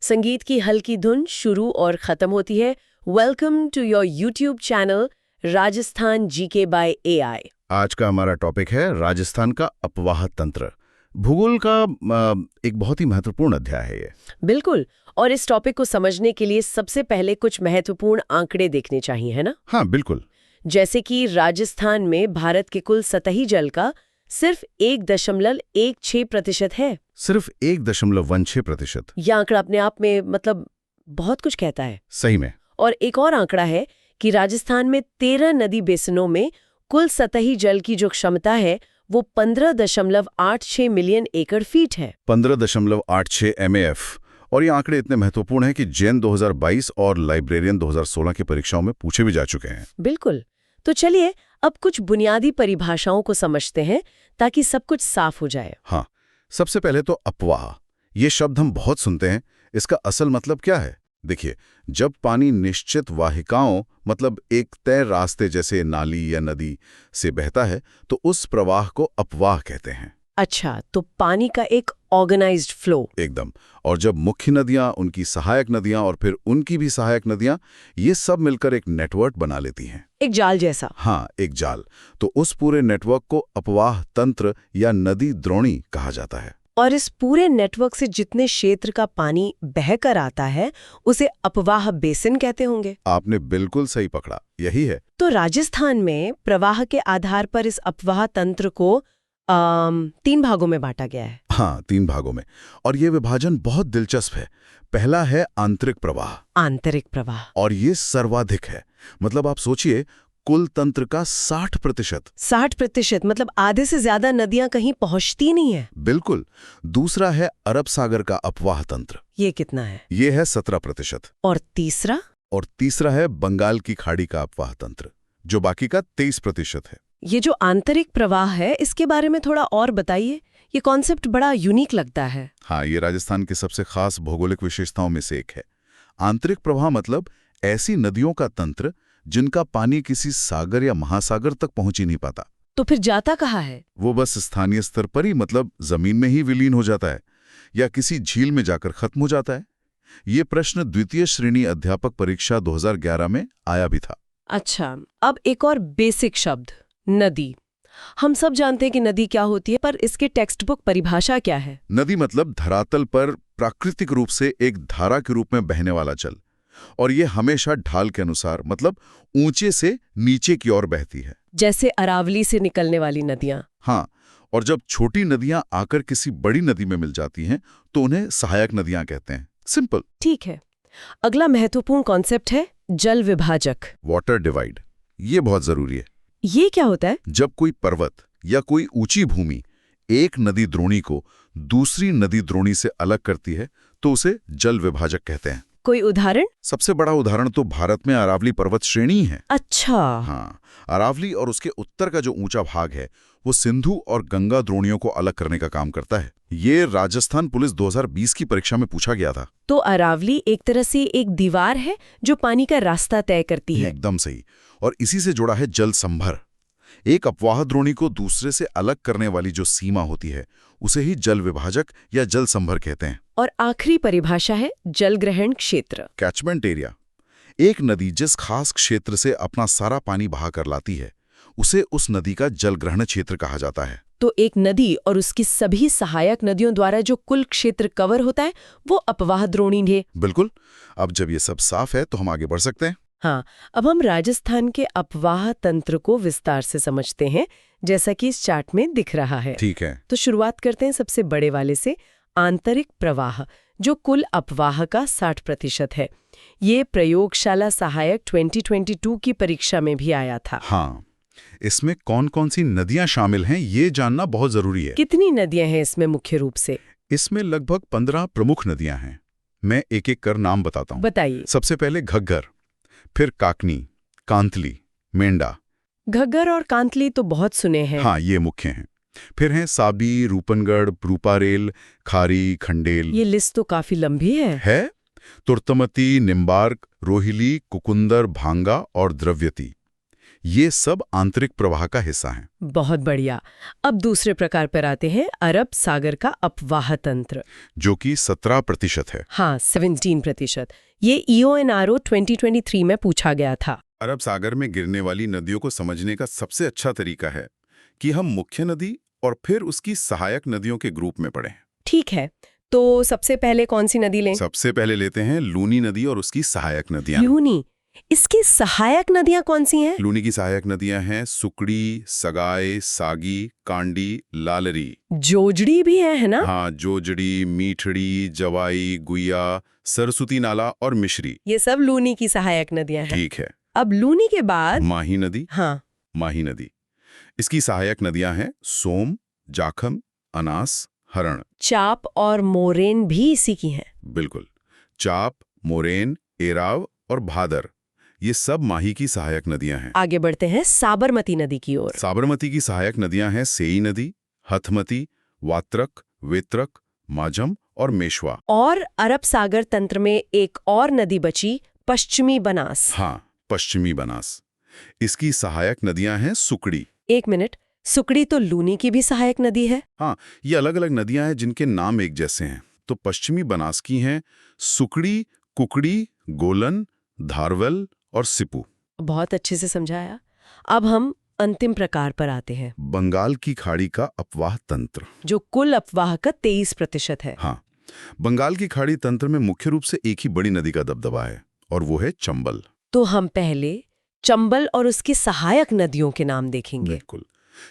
संगीत की हल्की धुन शुरू और खत्म होती है। Welcome to your YouTube channel Rajasthan GK by AI. आज का हमारा टॉपिक है राजस्थान का अपवाह तंत्र। भूगोल का एक बहुत ही महत्वपूर्ण अध्याय है ये। बिल्कुल। और इस टॉपिक को समझने के लिए सबसे पहले कुछ महत्वपूर्ण आंकड़े देखने चाहिए, है ना? हाँ, बिल्कुल। जैसे कि राजस्थान में भारत के कुल सतही जल का सिर्फ 1.16% है। सिर्फ 1.16%। यह आंकड़ा अपने आप में बहुत कुछ कहता है। सही में। और एक और आंकड़ा है कि राजस्थान में 13 नदी बेसिनों में कुल सतही जल की जो क्षमता है वो 15.86 मिलियन एकड़ फीट है। 15.86 MAF। और ये आंकड़े इतने महत्वपूर्ण हैं कि जैन 2022 और लाइब्रेरियन 2016 की परीक्षाओं में पूछे भी जा चुके हैं। बिल्कुल। तो चलिए अब कुछ बुनियादी परिभाषाओं को समझते हैं ताकि सब कुछ साफ हो जाए। हाँ, सबसे पहले तो अपवाह। ये शब्द हम बहुत सुनते हैं। इसका असल मतलब क्या है? देखिए, जब पानी निश्चित वाहिकाओं एक तय रास्ते जैसे नाली या नदी से बहता है तो उस प्रवाह को अपवाह कहते हैं। अच्छा, तो पानी का एक ऑर्गेनाइज्ड फ्लो। एकदम। और जब मुख्य नदियां, उनकी सहायक नदियां और फिर उनकी भी सहायक नदियां, ये सब मिलकर एक नेटवर्क बना लेती हैं। एक जाल जैसा। हाँ, एक जाल। तो उस पूरे नेटवर्क को अपवाह तंत्र या नदी द्रोणी कहा जाता है। और इस पूरे नेटवर्क से जितने क्षेत्र का पानी बहकर आता है उसे अपवाह बेसिन कहते होंगे। आपने बिल्कुल सही पकड़ा, यही है। तो राजस्थान में प्रवाह के आधार पर इस अपवाह तंत्र को 3 भागों में बांटा गया है। हाँ, 3 भागों में। और ये विभाजन बहुत दिलचस्प है। पहला है आंतरिक प्रवाह। आंतरिक प्रवाह। और ये सर्वाधिक है। आप सोचिए, कुल तंत्र का 60%। 60% आधे से ज्यादा नदियां कहीं पहुंचती नहीं है। बिल्कुल। दूसरा है अरब सागर का अपवाह तंत्र। ये कितना है? ये है 17%। और तीसरा? और तीसरा है बंगाल की खाड़ी का अपवाह तंत्र, जो बाकी का 23% है। ये जो आंतरिक प्रवाह है इसके बारे में थोड़ा और बताइए। ये कॉन्सेप्ट बड़ा यूनिक लगता है। हाँ, ये राजस्थान की सबसे खास भौगोलिक विशेषताओं में से एक है। आंतरिक प्रवाह ऐसी नदियों का तंत्र जिनका पानी किसी सागर या महासागर तक पहुंच ही नहीं पाता। तो फिर जाता कहाँ है? वो बस स्थानीय स्तर पर ही जमीन में ही विलीन हो जाता है या किसी झील में जाकर खत्म हो जाता है। ये प्रश्न द्वितीय श्रेणी अध्यापक परीक्षा 2011 में आया भी था। अच्छा, अब एक और बेसिक शब्द, नदी। हम सब जानते हैं कि नदी क्या होती है, पर इसके टेक्स्ट बुक परिभाषा क्या है? नदी धरातल पर प्राकृतिक रूप से एक धारा के रूप में बहने वाला जल। और ये हमेशा ढाल के अनुसार ऊंचे से नीचे की ओर बहती है। जैसे अरावली से निकलने वाली नदियां। हाँ, और जब छोटी नदियां आकर किसी बड़ी नदी में मिल जाती हैं तो उन्हें सहायक नदियां कहते हैं। सिंपल। ठीक है। अगला महत्वपूर्ण कॉन्सेप्ट है जल विभाजक। Water divide. ये बहुत जरूरी है। ये क्या होता है? जब कोई पर्वत या कोई ऊंची भूमि एक नदी द्रोणी को दूसरी नदी द्रोणी से अलग करती है तो उसे जल विभाजक कहते हैं। कोई उदाहरण? सबसे बड़ा उदाहरण तो भारत में अरावली पर्वत श्रेणी है। अच्छा। हाँ, अरावली और उसके उत्तर का जो ऊंचा भाग है वो सिंधु और गंगा द्रोणियों को अलग करने का काम करता है। ये राजस्थान पुलिस 2020 की परीक्षा में पूछा गया था। तो अरावली एक तरह से एक दीवार है जो पानी का रास्ता तय करती है। एकदम सही। और इसी से जुड़ा है जल संभर। एक अपवाह द्रोणी को दूसरे से अलग करने वाली जो सीमा होती है उसे ही जल विभाजक या जल संभर कहते हैं। और आखिरी परिभाषा है जल ग्रहण क्षेत्र। Catchment area. एक नदी जिस खास क्षेत्र से अपना सारा पानी बहा कर लाती है उसे उस नदी का जल ग्रहण क्षेत्र कहा जाता है। तो एक नदी और उसकी सभी सहायक नदियों द्वारा जो कुल क्षेत्र कवर होता है वो अपवाह द्रोणी है। बिल्कुल। अब जब ये सब साफ है तो हम आगे बढ़ सकते हैं। हाँ, अब हम राजस्थान के अपवाह तंत्र को विस्तार से समझते हैं, जैसा कि इस चार्ट में दिख रहा है। ठीक है। तो शुरुआत करते हैं सबसे बड़े वाले से, आंतरिक प्रवाह, जो कुल अपवाह का 60% है। ये प्रयोगशाला सहायक 2022 की परीक्षा में भी आया था। हाँ, इसमें कौन कौन सी नदियां शामिल हैं ये जानना बहुत जरूरी है। कितनी नदियां हैं इसमें मुख्य रूप से? इसमें लगभग 15 प्रमुख नदियां हैं। मैं एक एक कर नाम बताता हूँ। बताइए। सबसे पहले घग्गर, फिर काकनी, कांतली, मेंढा। घग्गर और कांतली तो बहुत सुने हैं। हाँ, ये मुख्य हैं। फिर हैं साबी, रूपनगढ़, रूपारेल, खारी, खंडेल। ये लिस्ट तो काफी लंबी है। तुर्तमती, निम्बार्क, रोहिली, कुकुंदर, भांगा और द्रव्यती। ये सब आंतरिक प्रवाह का हिस्सा हैं। बहुत बढ़िया। अब दूसरे प्रकार पर आते हैं, अरब सागर का अपवाह तंत्र, जो कि 17% है। हाँ, 17%। ये EONRO 2023 में पूछा गया था। अरब सागर में गिरने वाली नदियों को समझने का सबसे अच्छा तरीका है कि हम मुख्य नदी और फिर उसकी सहायक नदियों के ग्रुप में पढ़ें। ठीक है, तो सबसे पहले कौन सी नदी लें? सबसे पहले लेते हैं लूनी नदी और उसकी सहायक नदियां। लूनी, इसकी सहायक नदियां कौन सी हैं? लूनी की सहायक नदियां हैं सुकड़ी, सगाई, सागी, कांडी, लालरी। जोजड़ी भी है ना? हाँ, जोजड़ी, मीठड़ी, जवाई, गुइया, सरस्वती नाला और मिश्री। ये सब लूनी की सहायक नदियां हैं। ठीक है। अब लूनी के बाद माही नदी। हाँ, माही नदी, इसकी सहायक नदियां हैं सोम, जाखम, अनास, हरण। चाप और मोरेन भी इसी की हैं। बिल्कुल। चाप, मोरेन, एराव और भादर, ये सब माही की सहायक नदियां हैं। आगे बढ़ते हैं साबरमती नदी की ओर। साबरमती की सहायक नदियां हैं सेई नदी, हथमती, वात्रक, वेत्रक, माजम और मेशवा। और अरब सागर तंत्र में एक और नदी बची, पश्चिमी बनास। हाँ, पश्चिमी बनास, इसकी सहायक नदियां हैं सुकड़ी। एक मिनट, सुकड़ी तो लूनी की भी सहायक नदी है? हाँ, ये अलग अलग नदियां हैं जिनके नाम एक जैसे हैं। तो पश्चिमी बनास की हैं सुकड़ी, कुकड़ी, गोलन, धारवल और सिपू। बहुत अच्छे से समझाया। अब हम अंतिम प्रकार पर आते हैं, बंगाल की खाड़ी का अपवाह तंत्र, जो कुल अपवाह का 23% है। हाँ, बंगाल की खाड़ी तंत्र में मुख्य रूप से एक ही बड़ी नदी का दबदबा है और वो है चंबल। तो हम पहले चंबल और उसकी सहायक नदियों के नाम देखेंगे। बिल्कुल।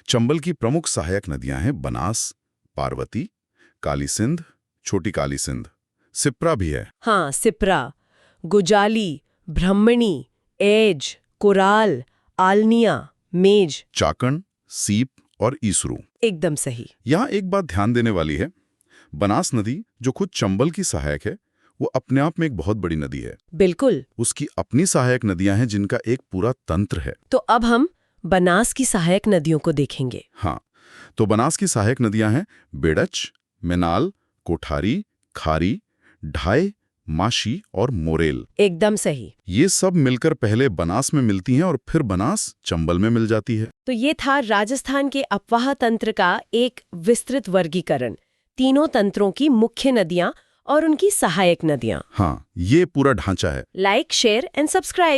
चंबल की प्रमुख सहायक नदियां हैं बनास, पार्वती, काली सिंध, छोटी काली सिंध, सिप्रा भी है। हाँ, सिप्रा, गुजाली, ब्रह्मणी, एज, कोराल, आलनिया, मेज। चाकण, सीप और ईसरू। एकदम सही। यहाँ एक बात ध्यान देने वाली है, बनास नदी जो खुद चंबल की सहायक है, वो अपने आप में एक बहुत बड़ी नदी है। बिल्कुल। उसकी अपनी सहायक नदियां हैं जिनका एक पूरा तंत्र है। तो अब हम बनास की सहायक नदियों को देखेंगे। हाँ, तो बनास की सहायक नदियां हैं बेड़च, मेनाल, कोठारी, खारी, ढाई, माशी और मोरेल। एकदम सही। ये सब मिलकर पहले बनास में मिलती हैं और फिर बनास चंबल में मिल जाती है। तो ये था राजस्थान के अपवाह तंत्र का एक विस्तृत वर्गीकरण, तीनों तंत्रों की मुख्य नदियां और उनकी सहायक नदियां। हाँ, ये पूरा ढांचा है। Like, share and subscribe.